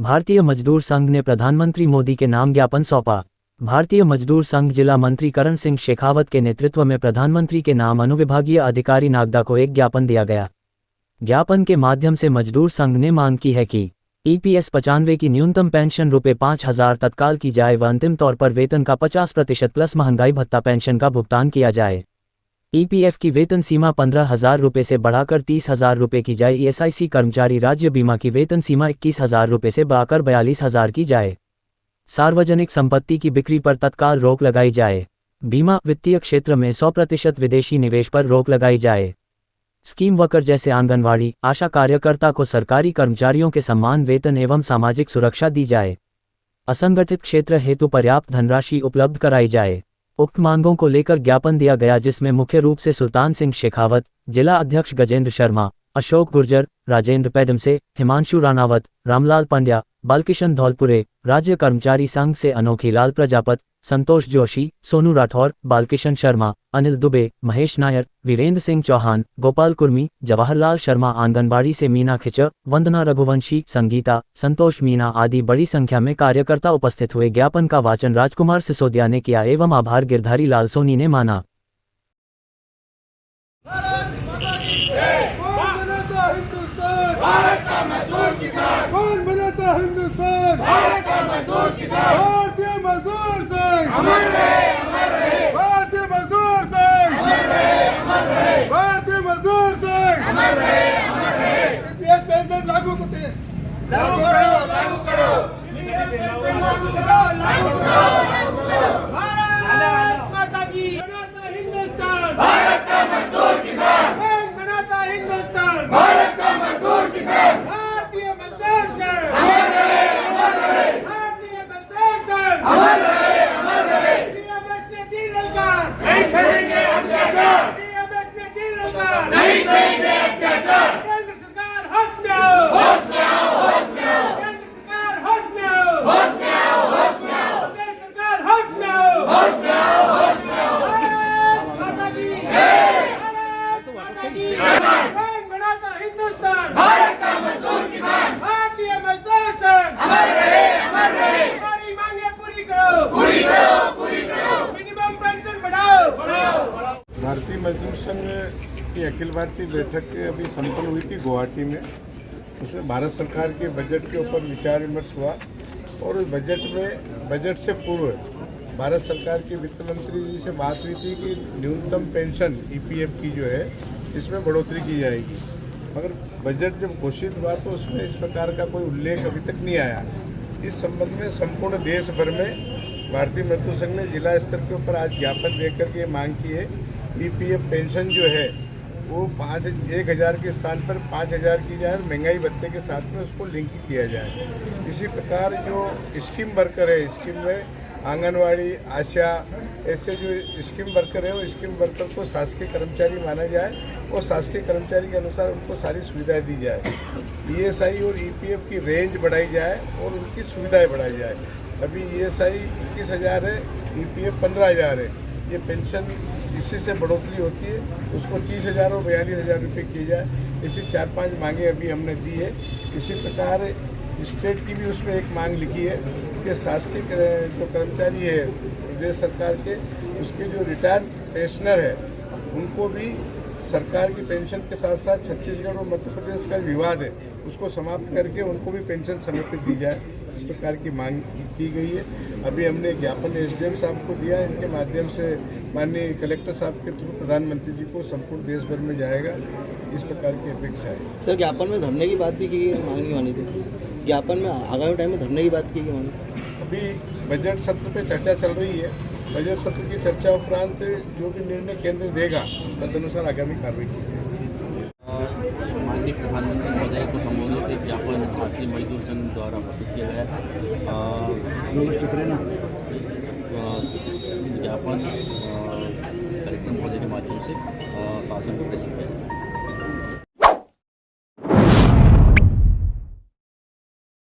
भारतीय मजदूर संघ ने प्रधानमंत्री मोदी के नाम ज्ञापन सौंपा। भारतीय मजदूर संघ जिला मंत्री करण सिंह शेखावत के नेतृत्व में प्रधानमंत्री के नाम अनुविभागीय अधिकारी नागदा को एक ज्ञापन दिया गया। ज्ञापन के माध्यम से मजदूर संघ ने मांग की है कि EPS 95 की न्यूनतम पेंशन ₹5,000 तत्काल की जाए व अंतिम तौर पर वेतन का 50% प्लस महंगाई भत्ता पेंशन का भुगतान किया जाए। EPF की वेतन सीमा ₹15,000 से बढ़ाकर ₹30,000 की जाए। ESIC कर्मचारी राज्य बीमा की वेतन सीमा ₹21,000 से बढ़ाकर ₹42,000 की जाए। सार्वजनिक संपत्ति की बिक्री पर तत्काल रोक लगाई जाए। बीमा वित्तीय क्षेत्र में 100% विदेशी निवेश पर रोक लगाई जाए। स्कीम वर्कर जैसे आंगनवाड़ी आशा कार्यकर्ता को सरकारी कर्मचारियों के सम्मान वेतन एवं सामाजिक सुरक्षा दी जाए। असंगठित क्षेत्र हेतु पर्याप्त धनराशि उपलब्ध कराई जाए। उक्त मांगों को लेकर ज्ञापन दिया गया, जिसमें मुख्य रूप से सुल्तान सिंह शेखावत, जिला अध्यक्ष गजेंद्र शर्मा, अशोक गुर्जर, राजेंद्र पैडमसे, हिमांशु राणावत, रामलाल पंड्या, बालकिशन धौलपुरे, राज्य कर्मचारी संघ से अनोखी लाल प्रजापत, संतोष जोशी, सोनू राठौर, बालकिशन शर्मा, अनिल दुबे, महेश नायर, वीरेंद्र सिंह चौहान, गोपाल कुर्मी, जवाहरलाल शर्मा, आंगनबाड़ी से मीना खिचर, वंदना रघुवंशी, संगीता, संतोष मीना आदि बड़ी संख्या में कार्यकर्ता उपस्थित हुए। ज्ञापन का वाचन राजकुमार सिसोदिया ने किया एवं आभार गिरधारी लाल सोनी ने माना। भारत का मजदूर किसान, कौन बनाता हिंदुस्तान? भारत का मजदूर किसान, भारतीय मजदूर संघ अमर रहे, अमर रहे। भारतीय मजदूर संघ अमर रहे, अमर रहे। भारतीय मजदूर संघ अमर रहे, अमर रहे। EPS पेंशन लागू करो, लागू करो, लागू करो। EPS पेंशन लागू करो, लागू करो, लागू करो। भारत माता की बनाता हिंदुस्तान, भारत का मजदूर किसान, कौन बनाता हिंदुस्तान? भारत का मजदूर किसान, भारतीय मजदूर संघ अमर रहे, अमर रहे। भारतीय मजदूर संघ अमर रहे, अमर रहे। DMX ने दी ललकार, नहीं सहेंगे अत्याचार। DMX ने दी ललकार, नहीं सहेंगे अत्याचार। केंद्र सरकार होश में आओ, होश में आओ, होश में आओ। केंद्र सरकार होश में आओ, होश में आओ, होश में आओ। केंद्र सरकार होश में आओ, होश में आओ, होश में आओ। भारत माता की जय, भारत माता की जय। कौन बनाता हिंदुस्तान? भारत का मजदूर किसान, भारतीय मजदूर संघ अमर रहे, अमर रहे। हमारी मांगे पूरी करो, पूरी करो, पूरी करो। मिनिमम पेंशन बढ़ाओ, बढ़ाओ, बढ़ाओ। भारतीय मजदूर संघ की अखिल भारतीय बैठक अभी संपन्न हुई थी गुवाहाटी में। उसमें भारत सरकार के बजट के ऊपर विचार विमर्श हुआ और उस बजट में बजट से पूर्व भारत सरकार के वित्त मंत्री जी से बात हुई थी कि न्यूनतम पेंशन EPF की जो है इसमें बढ़ोतरी की जाएगी, मगर बजट जब घोषित हुआ तो उसमें इस प्रकार का कोई उल्लेख अभी तक नहीं आया। इस संबंध में संपूर्ण देश भर में भारतीय मजदूर संघ ने जिला स्तर के ऊपर आज ज्ञापन देकर के मांग की है। EPF पेंशन जो है वो 1,000 के स्थान पर 5,000 की जाए और महंगाई भत्ते के साथ में उसको लिंक किया जाए। इसी प्रकार जो स्कीम वर्कर है, स्कीम में आंगनवाड़ी आशा ऐसे जो स्कीम वर्कर है वो स्कीम वर्कर को शासकीय कर्मचारी माना जाए और शासकीय कर्मचारी के अनुसार उनको सारी सुविधाएं दी जाए। ESI और EPF की रेंज बढ़ाई जाए और उनकी सुविधाएं बढ़ाई जाए। अभी ESI 21,000 है, EPF 15,000 है। ये पेंशन इसी से बढ़ोतरी होती है, उसको 30,000 और 42,000 रुपये की जाए। इसी 4-5 मांगे अभी हमने दी है। इसी प्रकार स्टेट की भी उसमें एक मांग लिखी है कि शासकीय जो कर्मचारी है प्रदेश सरकार के, उसके जो रिटायर पेंशनर है उनको भी सरकार की पेंशन के साथ साथ छत्तीसगढ़ और मध्य प्रदेश का विवाद है उसको समाप्त करके उनको भी पेंशन समय पर दी जाए। इस प्रकार की मांग की गई है। अभी हमने ज्ञापन SDM साहब को दिया है, इनके माध्यम से माननीय कलेक्टर साहब के थ्रू प्रधानमंत्री जी को संपूर्ण देश भर में जाएगा। इस प्रकार की अपेक्षा है। सर, ज्ञापन में धरने की बात भी की गई, मांगी मानी थी। ज्ञापन में आगामी टाइम में धरने की बात की गई मानी। अभी बजट सत्र पे चर्चा चल रही है। बजट सत्र की चर्चा उपरांत जो भी निर्णय केंद्र देगा तदनुसार आगामी कार्रवाई की जाएगी। माननीय प्रधानमंत्री महोदय को संबोधित एक ज्ञापन भारतीय मजदूर संघ द्वारा प्रस्तुत किया गया। ज्ञापन कलेक्टर महोदय के माध्यम से शासन को प्रेषित किया।